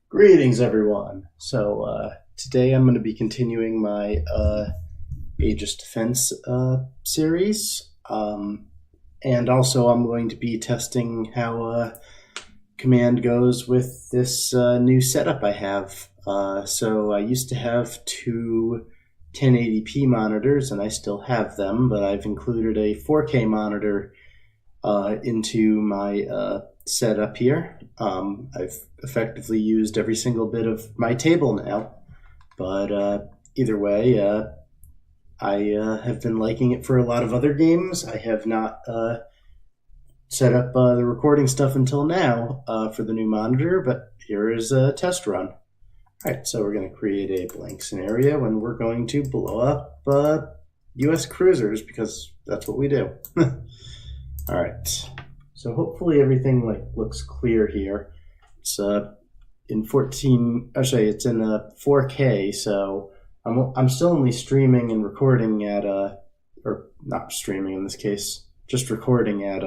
Greetings, everyone. Today I'm going to be continuing my Aegis Defense series, and also I'm going to be testing how command goes with this new setup I have. So I used to have two 1080p monitors, and I still have them, but I've included a 4K monitor into my setup here. I've effectively used every single bit of my table now, but either way, I have been liking it for a lot of other games. I have not set up the recording stuff until now for the new monitor, but here is a test run. All right, so we're going to create a blank scenario, and we're going to blow up U.S. cruisers because that's what we do. All right. So hopefully everything looks clear here. It's in 14. Actually, it's in 4K. So I'm still only streaming and recording at or not streaming in this case, just recording at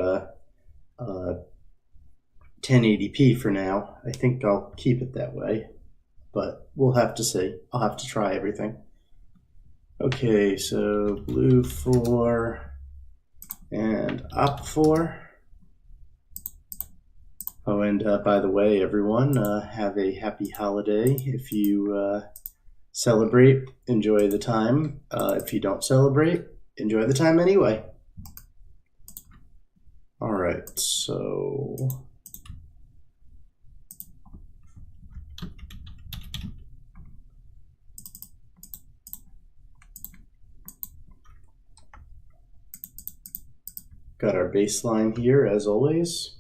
1080p for now. I think I'll keep it that way, but we'll have to see. I'll have to try everything. Okay, so blue 4 and op 4. Oh, and by the way, everyone, have a happy holiday. If you celebrate, enjoy the time. If you don't celebrate, enjoy the time anyway. All right, so got our baseline here as always.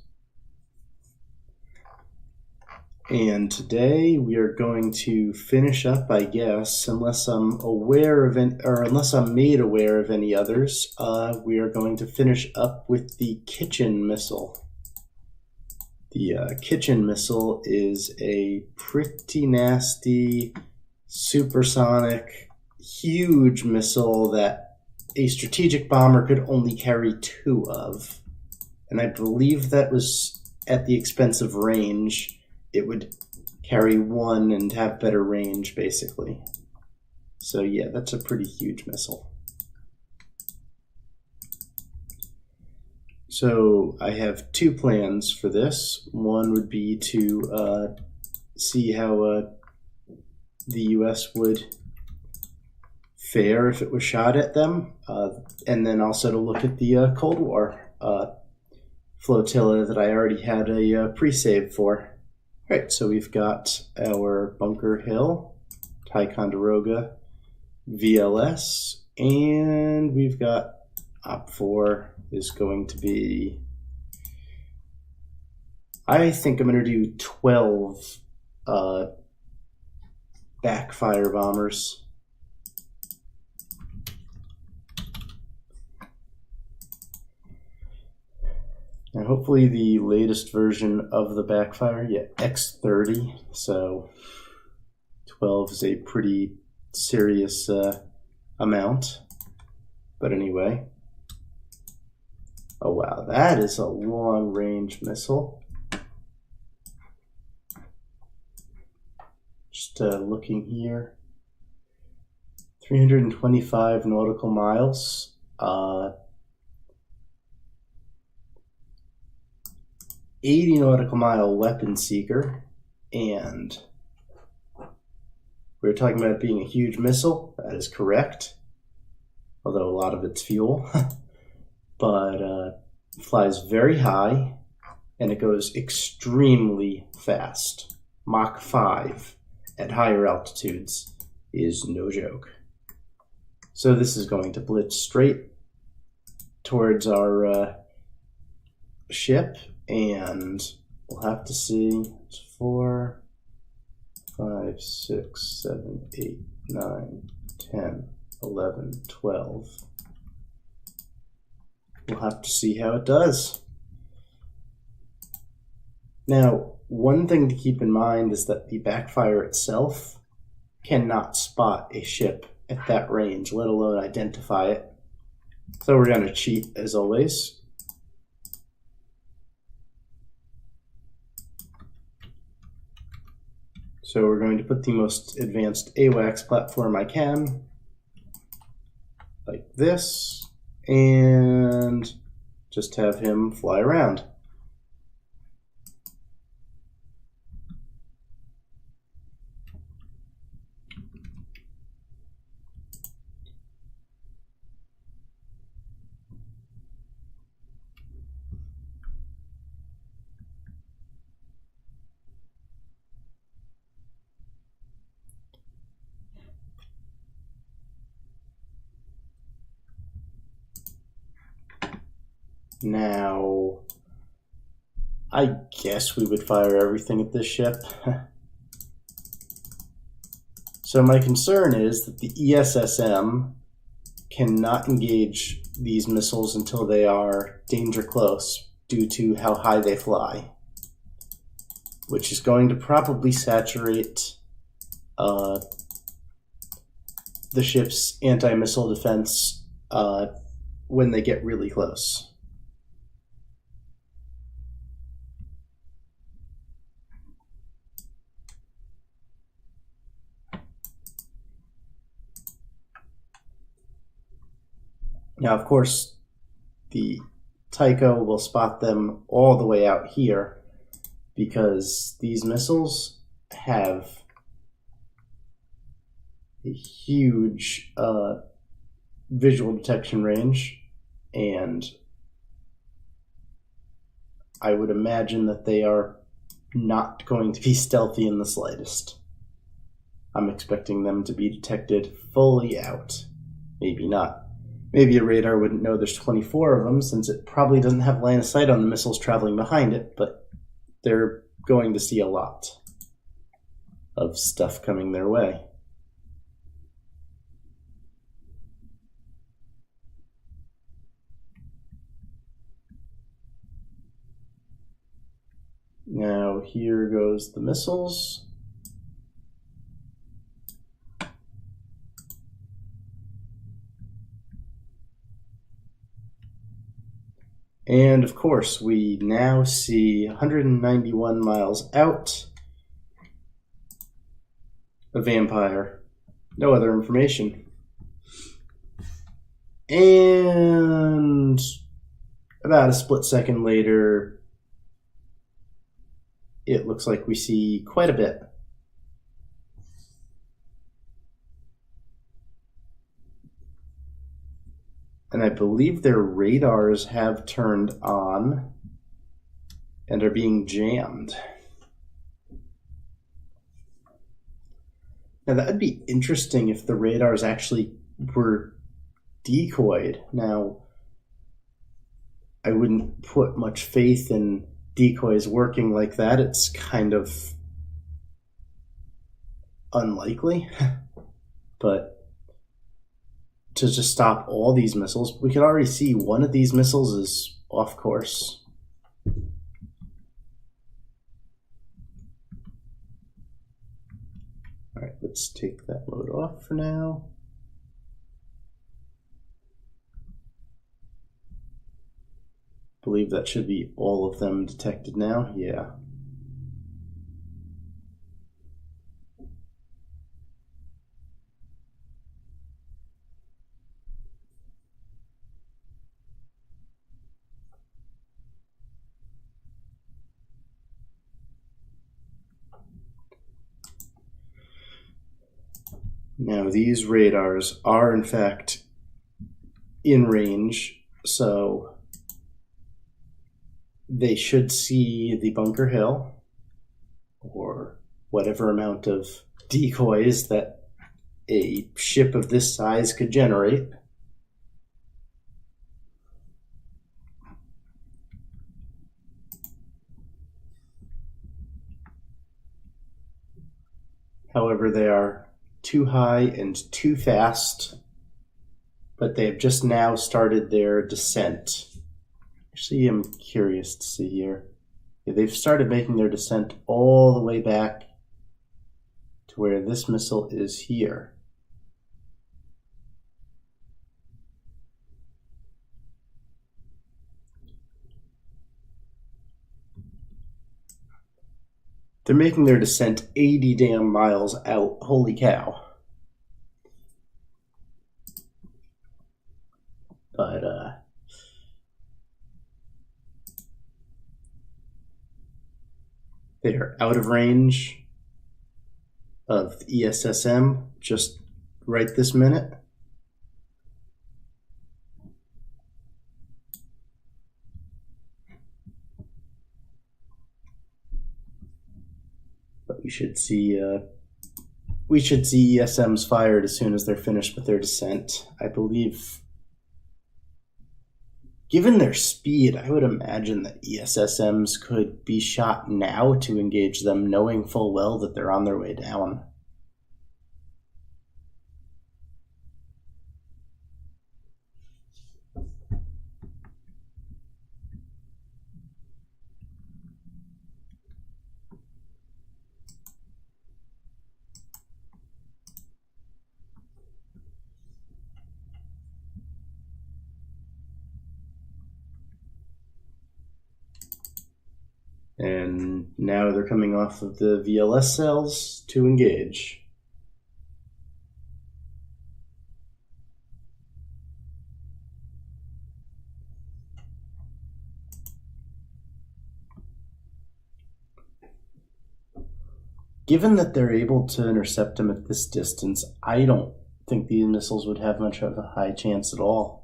And today we are going to finish up, I guess, unless I'm aware of any, or unless I'm made aware of any others. We are going to finish up with the kitchen missile. The kitchen missile is a pretty nasty, supersonic, huge missile that a strategic bomber could only carry 2 of, and I believe that was at the expense of range. It would carry 1 and have better range, basically. So yeah, that's a pretty huge missile. So I have 2 plans for this. One would be to see how the US would fare if it was shot at them, and then also to look at the Cold War flotilla that I already had a pre-save for. Right, so we've got our Bunker Hill, Ticonderoga, VLS, and we've got Op 4 is going to be, I think I'm going to do 12 backfire bombers. And hopefully the latest version of the backfire, yeah, X30. So 12 is a pretty serious amount. But anyway. Oh wow, that is a long range missile. Just looking here. 325 nautical miles. 80 nautical mile weapon seeker, and we were talking about it being a huge missile. That is correct, although a lot of it's fuel. But it flies very high, and it goes extremely fast. Mach 5 at higher altitudes is no joke. So this is going to blitz straight towards our ship, and we'll have to see. It's 4, 5, 6, 7, 8, 9, 10, 11, 12. We'll have to see how it does. Now, one thing to keep in mind is that the backfire itself cannot spot a ship at that range, let alone identify it. So we're going to cheat as always. So we're going to put the most advanced AWACS platform I can, like this, and just have him fly around. Now, I guess we would fire everything at this ship. So my concern is that the ESSM cannot engage these missiles until they are danger close due to how high they fly, which is going to probably saturate the ship's anti-missile defense when they get really close. Now, of course, the Tycho will spot them all the way out here because these missiles have a huge visual detection range, and I would imagine that they are not going to be stealthy in the slightest. I'm expecting them to be detected fully out. Maybe not. Maybe a radar wouldn't know there's 24 of them since it probably doesn't have line of sight on the missiles traveling behind it, but they're going to see a lot of stuff coming their way. Now here goes the missiles. And of course, we now see 191 miles out a vampire. No other information. And about a split second later, it looks like we see quite a bit. And I believe their radars have turned on and are being jammed. Now that would be interesting if the radars actually were decoyed. Now, I wouldn't put much faith in decoys working like that. It's kind of unlikely, but to just stop all these missiles, we can already see one of these missiles is off course. All right, let's take that mode off for now. I believe that should be all of them detected now. Yeah. Now these radars are in fact in range, so they should see the bunker hill or whatever amount of decoys that a ship of this size could generate. However, they are too high and too fast, but they have just now started their descent. Actually, I'm curious to see here. Yeah, they've started making their descent all the way back to where this missile is here. They're making their descent 80 damn miles out. Holy cow. But, they're out of range of the ESSM just right this minute. But we should see ESMs fired as soon as they're finished with their descent. I believe, given their speed, I would imagine that ESSMs could be shot now to engage them, knowing full well that they're on their way down. And now they're coming off of the VLS cells to engage. Given that they're able to intercept them at this distance, I don't think these missiles would have much of a high chance at all.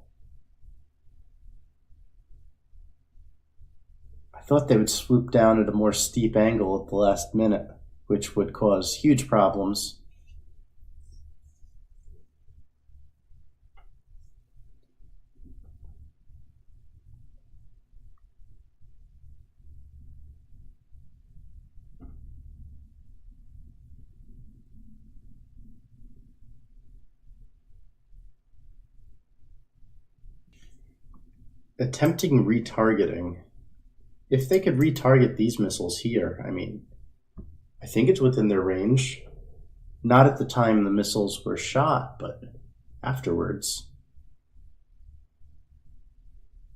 I thought they would swoop down at a more steep angle at the last minute, which would cause huge problems. Attempting retargeting. If they could retarget these missiles here, I mean, I think it's within their range. Not at the time the missiles were shot, but afterwards.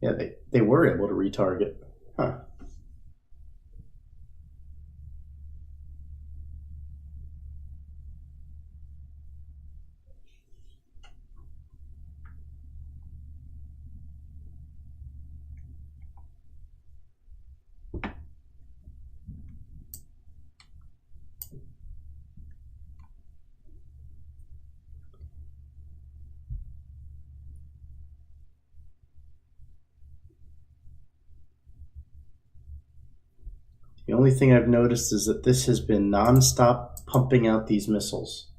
Yeah, they were able to retarget. Huh. The only thing I've noticed is that this has been non-stop pumping out these missiles.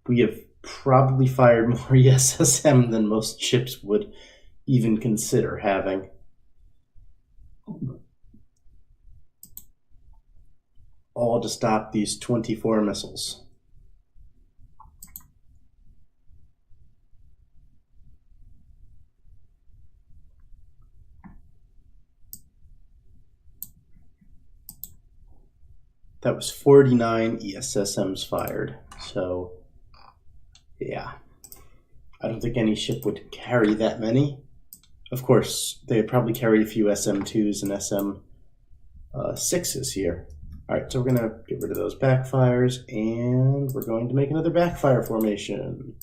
We have probably fired more ESSM than most ships would even consider having. All to stop these 24 missiles. That was 49 ESSMs fired. So, yeah. I don't think any ship would carry that many. Of course, they would probably carry a few SM2s and SM6s here. Alright, so we're going to get rid of those backfires, and we're going to make another backfire formation.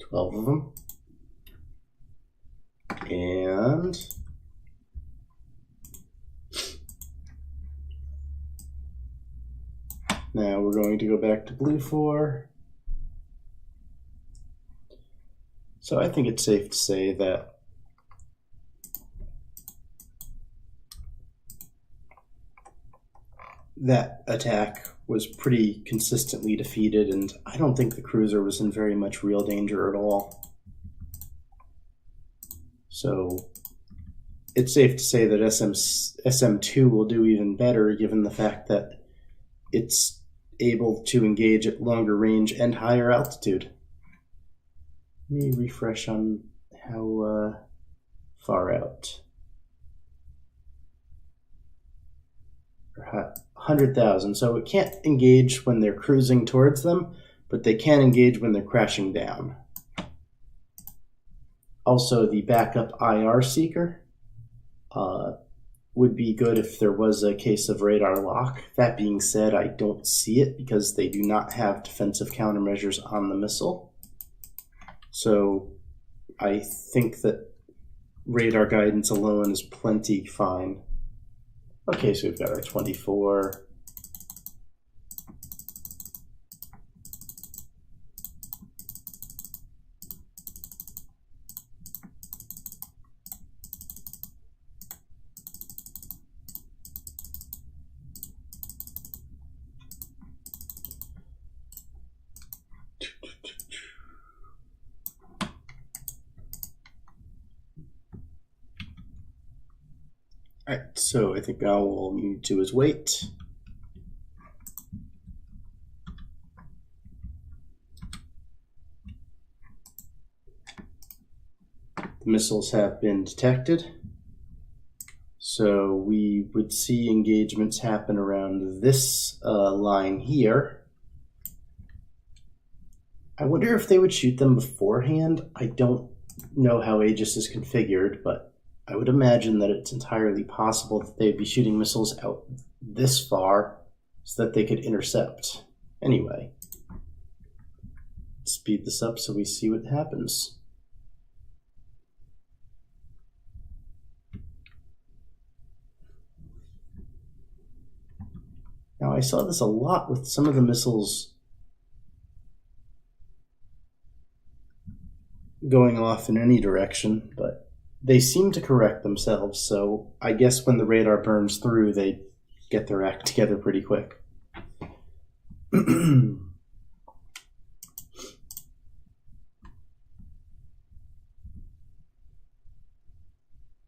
Twelve of them. And now we're going to go back to blue 4. So I think it's safe to say that that attack was pretty consistently defeated, and I don't think the cruiser was in very much real danger at all. So it's safe to say that SM2 will do even better, given the fact that it's able to engage at longer range and higher altitude. Let me refresh on how far out? 100,000. So it can't engage when they're cruising towards them, but they can engage when they're crashing down. Also, the backup IR seeker would be good if there was a case of radar lock. That being said, I don't see it because they do not have defensive countermeasures on the missile. So I think that radar guidance alone is plenty fine. Okay, so we've got our 24. All right, so I think now we'll need to is wait. The missiles have been detected. So we would see engagements happen around this line here. I wonder if they would shoot them beforehand. I don't know how Aegis is configured, but I would imagine that it's entirely possible that they'd be shooting missiles out this far so that they could intercept. Anyway, speed this up so we see what happens. Now, I saw this a lot with some of the missiles going off in any direction, but they seem to correct themselves, so I guess when the radar burns through, they get their act together pretty quick. All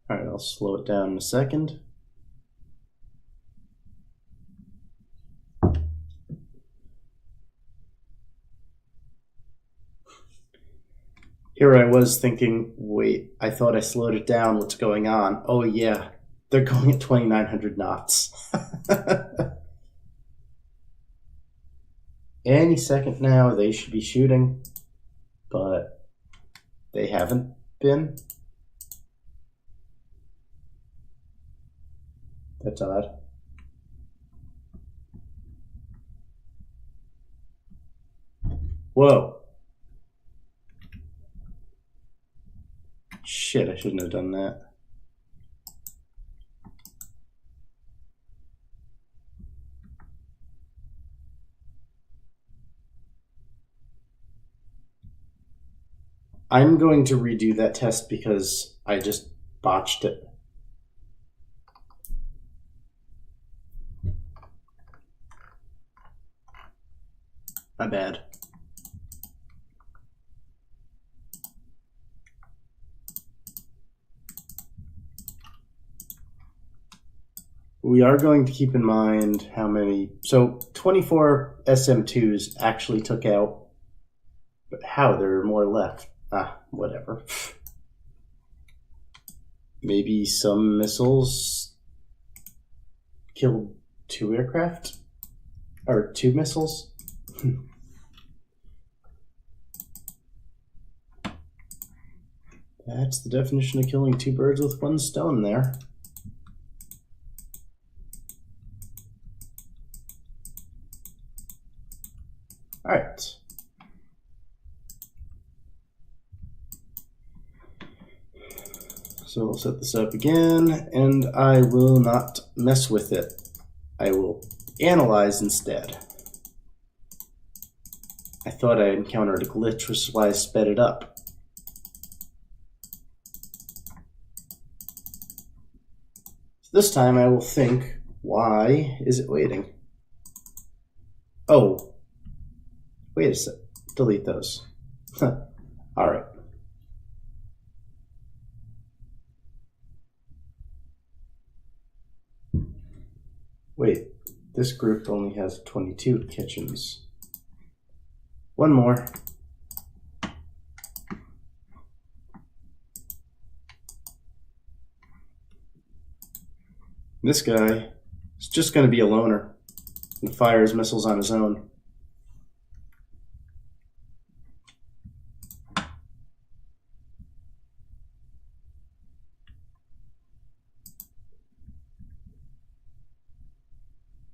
right, I'll slow it down in a second. Here I was thinking, wait, I thought I slowed it down. What's going on? Oh yeah, they're going at 2,900 knots. Any second now, they should be shooting, but they haven't been. That's odd. Whoa. Shit, I shouldn't have done that. I'm going to redo that test because I just botched it. My bad. We are going to keep in mind how many. So 24 SM2s actually took out, but how? There are more left. Ah, whatever. Maybe some missiles killed 2 aircraft? Or 2 missiles? That's the definition of killing 2 birds with 1 stone there. All right. So we'll set this up again, and I will not mess with it. I will analyze instead. I thought I encountered a glitch, which is why I sped it up. So this time I will think, why is it waiting? Oh. Wait a sec. Delete those. All right. Wait, this group only has 22 kitchens. 1 more. This guy is just going to be a loner and fires missiles on his own.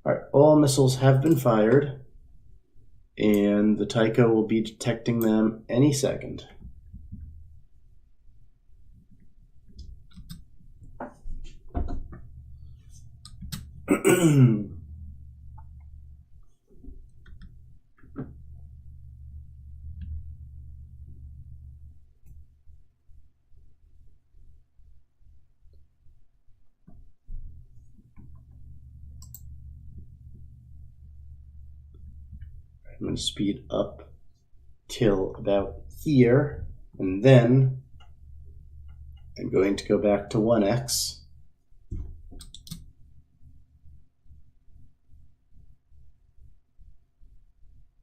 All right, all missiles have been fired, and the Tycho will be detecting them any second. I'm going to speed up till about here, and then I'm going to go back to 1x.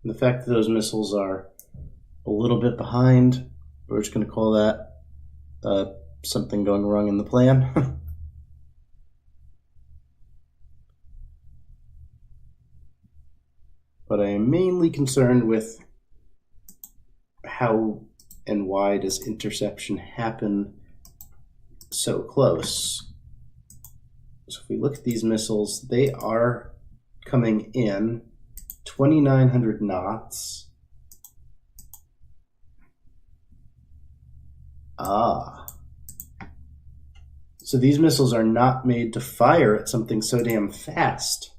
And the fact that those missiles are a little bit behind, we're just going to call that something going wrong in the plan. But I am mainly concerned with how and why does interception happen so close. So if we look at these missiles, they are coming in 2,900 knots. So these missiles are not made to fire at something so damn fast.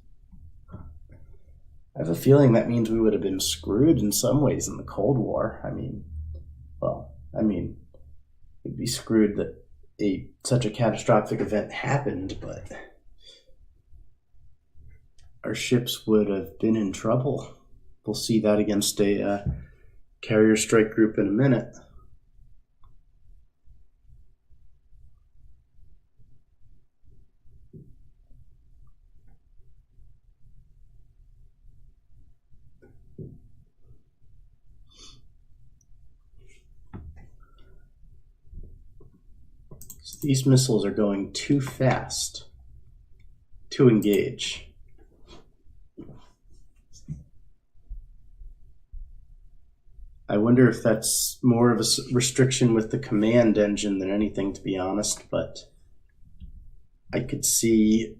I have a feeling that means we would have been screwed in some ways in the Cold War. We'd be screwed that such a catastrophic event happened, but our ships would have been in trouble. We'll see that against a carrier strike group in a minute. These missiles are going too fast to engage. I wonder if that's more of a restriction with the command engine than anything, to be honest, but I could see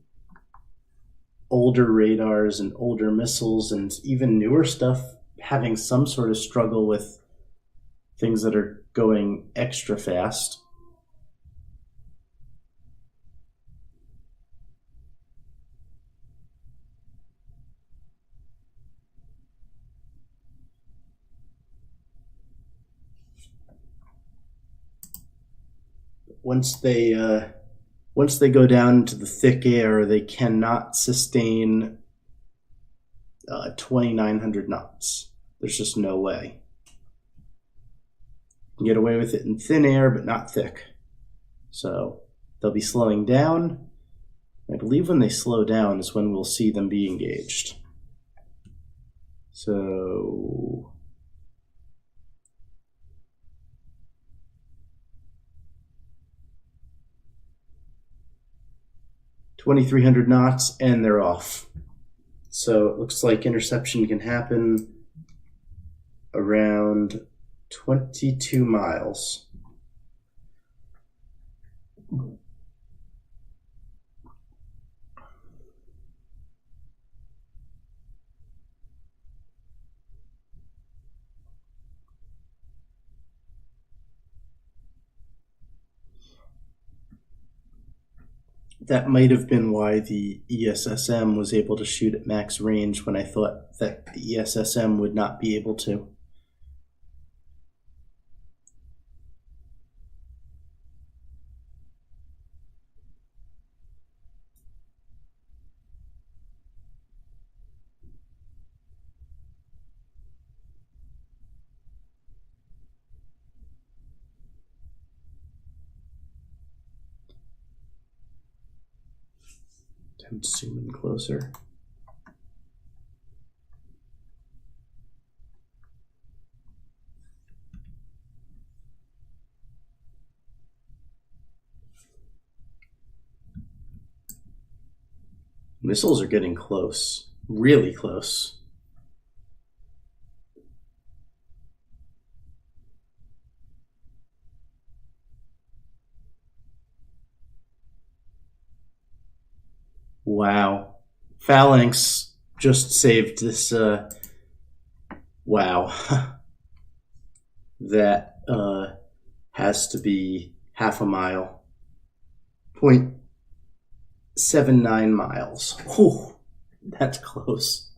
older radars and older missiles and even newer stuff having some sort of struggle with things that are going extra fast. Once they go down into the thick air, they cannot sustain 2,900 knots. There's just no way. You can get away with it in thin air, but not thick. So they'll be slowing down. I believe when they slow down is when we'll see them be engaged. So 2,300 knots, and they're off. So it looks like interception can happen around 22 miles. That might have been why the ESSM was able to shoot at max range when I thought that the ESSM would not be able to. Time to zoom in closer. Missiles are getting close. Really close. Wow. Phalanx just saved this. Wow. That has to be half a mile. 0.79 miles. Whew, that's close.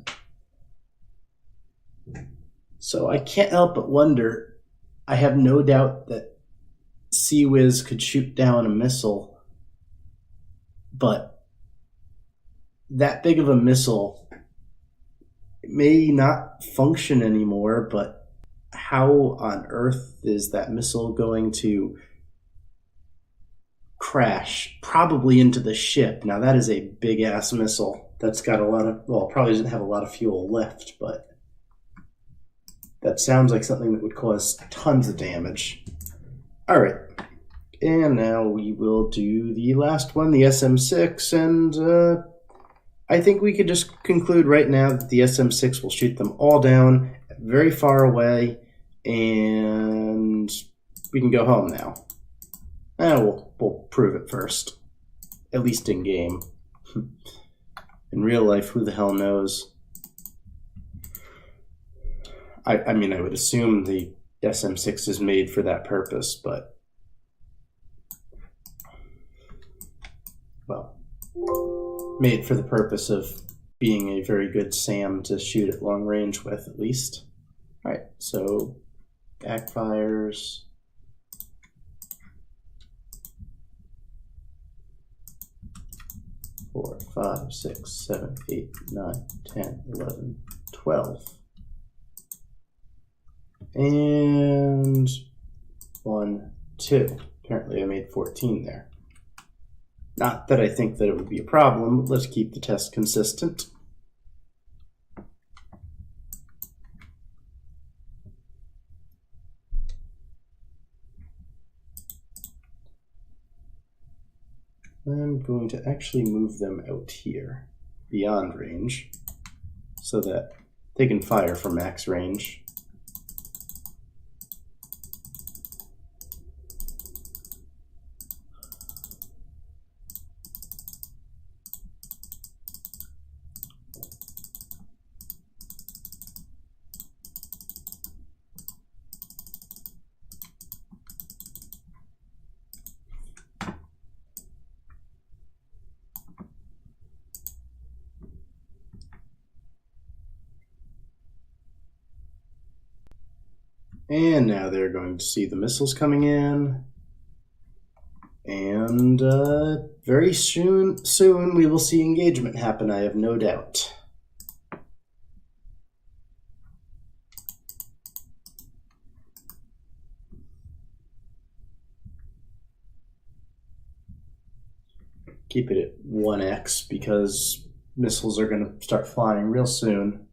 So I can't help but wonder. I have no doubt that Sea-Wiz could shoot down a missile, but that big of a missile may not function anymore, but how on earth is that missile going to crash? Probably into the ship. Now that is a big ass missile. That's got a lot of, well, probably doesn't have a lot of fuel left, but that sounds like something that would cause tons of damage. All right. And now we will do the last one, the SM-6, and I think we could just conclude right now that the SM-6 will shoot them all down very far away, and we can go home now. We'll prove it first, at least in game. In real life, who the hell knows? I mean, I would assume the SM-6 is made for that purpose, but well, made for the purpose of being a very good SAM to shoot at long range with, at least. All right, so backfires. Four, 5, 6, 7, 8, 9, 10, 11, 12. And 1, 2. Apparently I made 14 there. Not that I think that it would be a problem, but let's keep the test consistent. I'm going to actually move them out here, beyond range, so that they can fire for max range. And now they're going to see the missiles coming in. And very soon we will see engagement happen, I have no doubt. Keep it at 1x because missiles are going to start flying real soon.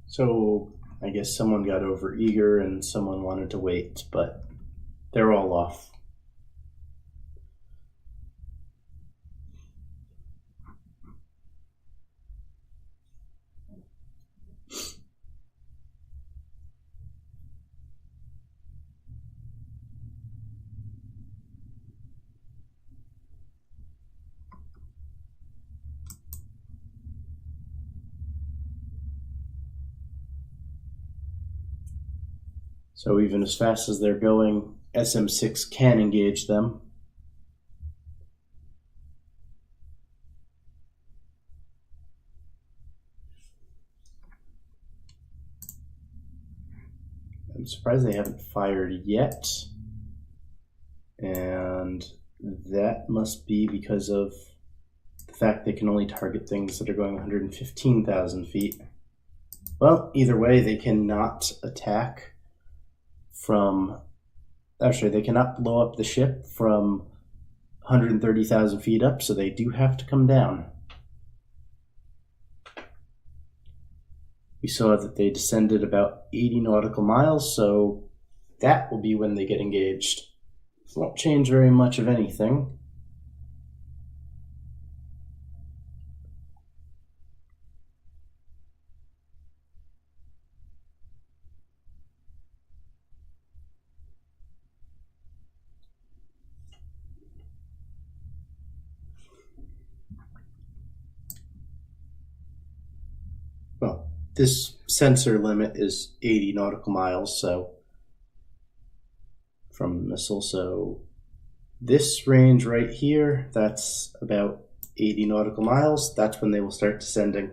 So I guess someone got over eager and someone wanted to wait, but they're all off. So even as fast as they're going, SM-6 can engage them. I'm surprised they haven't fired yet. And that must be because of the fact they can only target things that are going 115,000 feet. Well, either way, they cannot attack from... Actually, they cannot blow up the ship from 130,000 feet up, so they do have to come down. We saw that they descended about 80 nautical miles, so that will be when they get engaged. It won't change very much of anything. Well, this sensor limit is 80 nautical miles, so from the missile, so this range right here, that's about 80 nautical miles. That's when they will start descending,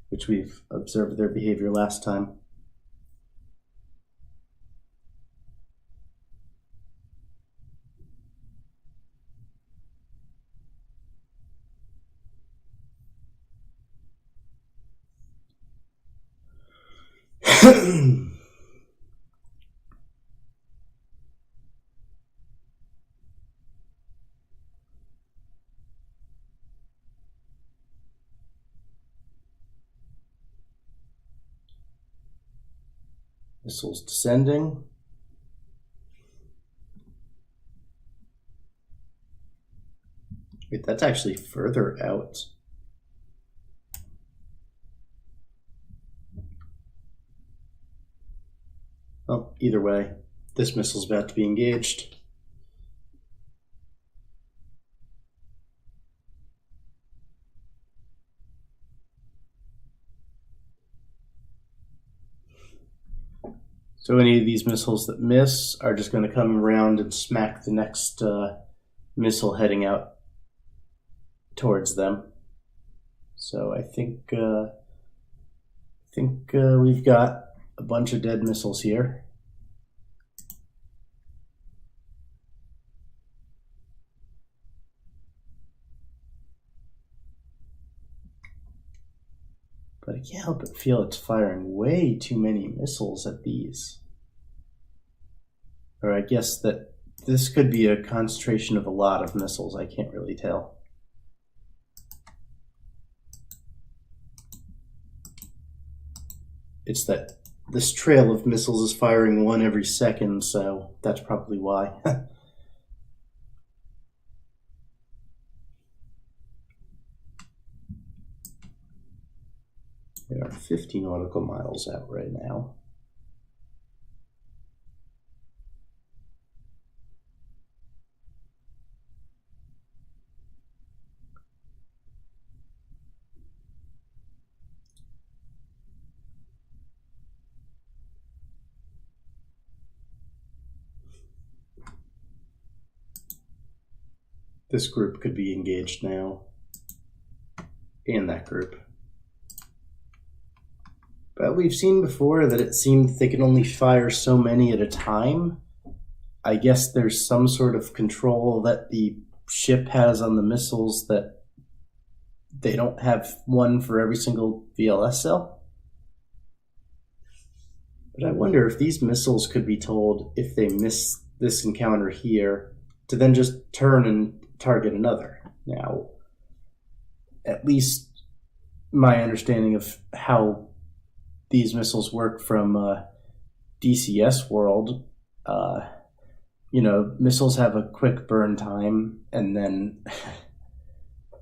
which we've observed their behavior last time. Missiles descending. Wait, that's actually further out. Well, either way, this missile's about to be engaged. So any of these missiles that miss are just going to come around and smack the next missile heading out towards them. So I think we've got a bunch of dead missiles here. But I can't help but feel it's firing way too many missiles at these. Or I guess that this could be a concentration of a lot of missiles. I can't really tell. It's that this trail of missiles is firing one every second, so that's probably why. They are 50 nautical miles out right now. This group could be engaged now, and that group. But we've seen before that it seemed they can only fire so many at a time. I guess there's some sort of control that the ship has on the missiles that they don't have one for every single VLS cell. But I wonder if these missiles could be told, if they miss this encounter here, to then just turn and target another. Now, at least my understanding of how these missiles work from DCS world, missiles have a quick burn time, and then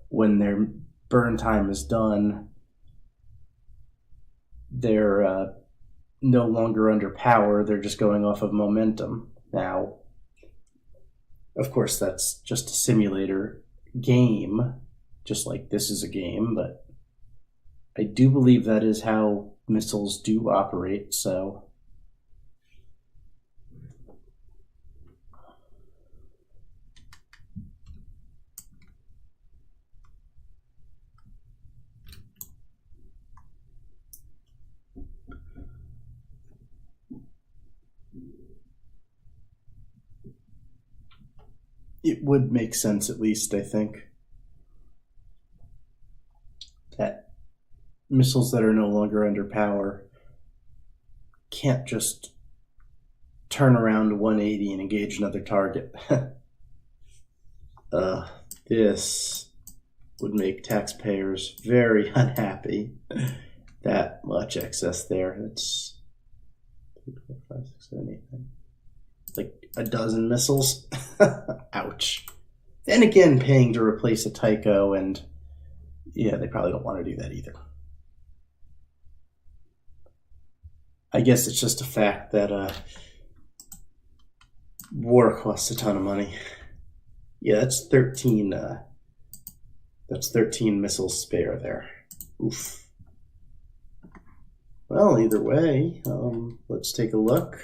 when their burn time is done, they're no longer under power, they're just going off of momentum. Now, of course, that's just a simulator game, just like this is a game, but I do believe that is how missiles do operate, so... it would make sense, at least, I think, that missiles that are no longer under power can't just turn around 180 and engage another target. This would make taxpayers very unhappy. That much excess there. That's 3, 4, 5, 6, 7, 8, 9. Like a dozen missiles. Ouch. Then again, paying to replace a Tycho, and yeah, they probably don't want to do that either. I guess it's just a fact that war costs a ton of money. Yeah, that's 13. That's 13 missiles spare there. Oof. Well, either way, let's take a look.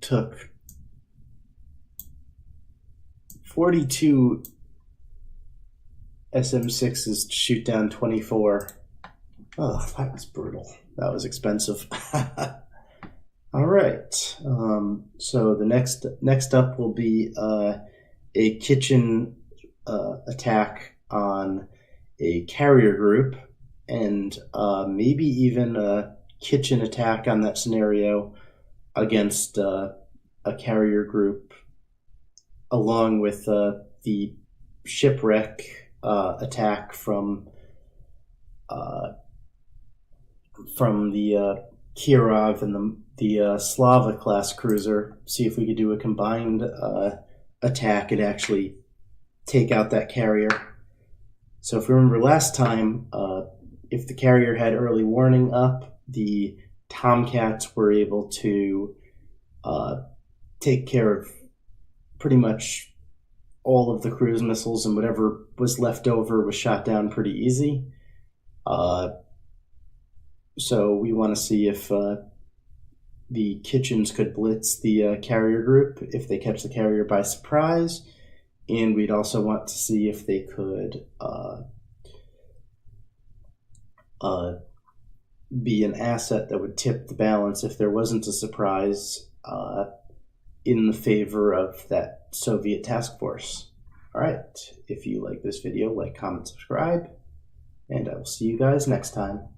Took 42 SM6s to shoot down 24. Oh, that was brutal. That was expensive. All right. So the next up will be a kitchen attack on a carrier group, and maybe even a kitchen attack on that scenario against a carrier group, along with the shipwreck attack from the Kirov and the Slava class cruiser. See if we could do a combined attack and actually take out that carrier. So if you remember last time, if the carrier had early warning up, the Tomcats were able to take care of pretty much all of the cruise missiles, and whatever was left over was shot down pretty easy. So we want to see if the kitchens could blitz the carrier group if they catch the carrier by surprise, and we'd also want to see if they could be an asset that would tip the balance if there wasn't a surprise in the favor of that Soviet task force. All right, if you like this video, like, comment, subscribe, and I will see you guys next time.